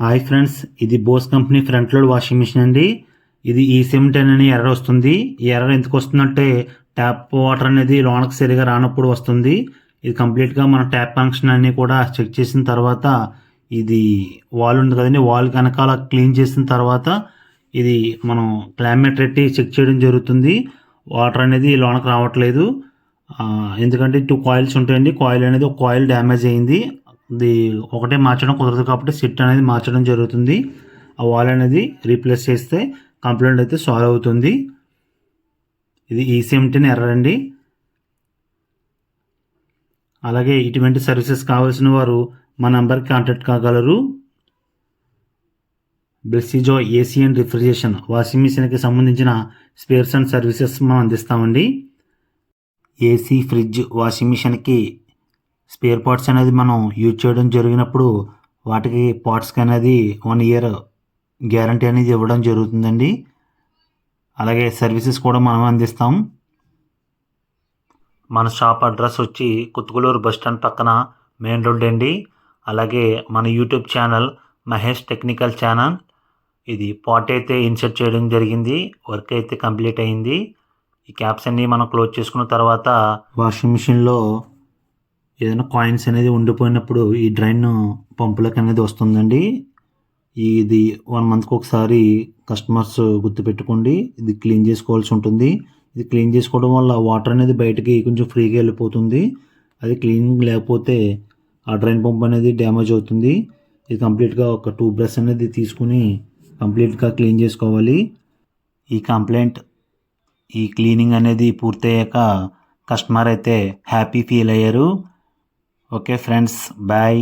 Hi friends, ఇది Bose company front load washing machine అండి. ఇది E17 అని ఎర్రర్ వస్తుంది. ఈ ఎర్రర్ ఎందుకు వస్తుందంటే ట్యాప్ వాటర్ అనేది లోనకి సరిగా రానప్పుడు వస్తుంది. ఇది కంప్లీట్గా మన ట్యాప్ కనెక్షన్ అన్ని కూడా చెక్ చేసిన తర్వాత ఇది వాల్ ఉంది కదండి, వాల్ వెనకాల క్లీన్ చేసిన తర్వాత ఇది మనం క్లామెట్ పెట్టి చెక్ చేయడం జరుగుతుంది. వాటర్ అనేది లోనకి రావట్లేదు. ఎందుకంటే 2 కాయిల్స్ ఉంటాయండి. కాయిల్ అనేది ఒక కాయిల్ డ్యామేజ్ అయింది. ఇది ఒకటే మార్చడం కుదరదు కాబట్టి సెట్ అనేది మార్చడం జరుగుతుంది. ఆ వాల్ అనేది రీప్లేస్ చేస్తే కంప్లైంట్ అయితే సాల్వ్ అవుతుంది. ఇది E17 ఎర్రర్ అండి. అలాగే ఇటువంటి సర్వీసెస్ కావాల్సిన వారు మా నంబర్కి కాంటాక్ట్ కాగలరు. బ్రెసిజో ఏసీ అండ్ రిఫ్రిజరేషన్ వాషింగ్ మిషన్కి సంబంధించిన స్పేర్స్ అండ్ సర్వీసెస్ మనం అందిస్తామండి. ఏసీ, ఫ్రిడ్జ్, వాషింగ్ మిషన్కి స్పేర్ పార్ట్స్ అనేది మనం యూజ్ చేయడం జరిగినప్పుడు వాటికి పార్ట్స్కి అనేది 1 year గ్యారంటీ అనేది ఇవ్వడం జరుగుతుందండి. అలాగే సర్వీసెస్ కూడా మనం అందిస్తాం. మన షాప్ అడ్రస్ వచ్చి కుత్తుకలూరు బస్ స్టాండ్ పక్కన మెయిన్ రోడ్ అండి. అలాగే మన YouTube channel Mahesh technical channel. ఇది పార్ట్ అయితే ఇన్సర్ట్ చేయడం జరిగింది, వర్క్ అయితే కంప్లీట్ అయింది. ఈ క్యాప్స్ అన్నీ మనం క్లోజ్ చేసుకున్న తర్వాత వాషింగ్ మిషన్లో ఏదైనా కాయిన్స్ అనేది ఉండిపోయినప్పుడు ఈ డ్రైన్ పంపులకు అనేది వస్తుందండి. ఇది 1 monthకి ఒకసారి కస్టమర్స్ గుర్తుపెట్టుకోండి. ఇది క్లీన్ చేసుకోవాల్సి ఉంటుంది. ఇది క్లీన్ చేసుకోవడం వల్ల వాటర్ అనేది బయటకి కొంచెం ఫ్రీగా వెళ్ళిపోతుంది. అది క్లీనింగ్ లేకపోతే ఆ డ్రైన్ పంప్ అనేది డ్యామేజ్ అవుతుంది. ఇది కంప్లీట్గా ఒక 2 బ్రష్ అనేది తీసుకుని కంప్లీట్గా క్లీన్ చేసుకోవాలి. ఈ క్లీనింగ్ అనేది పూర్తయ్యాక కస్టమర్ అయితే హ్యాపీ ఫీల్ అయ్యారు. Okay friends, bye.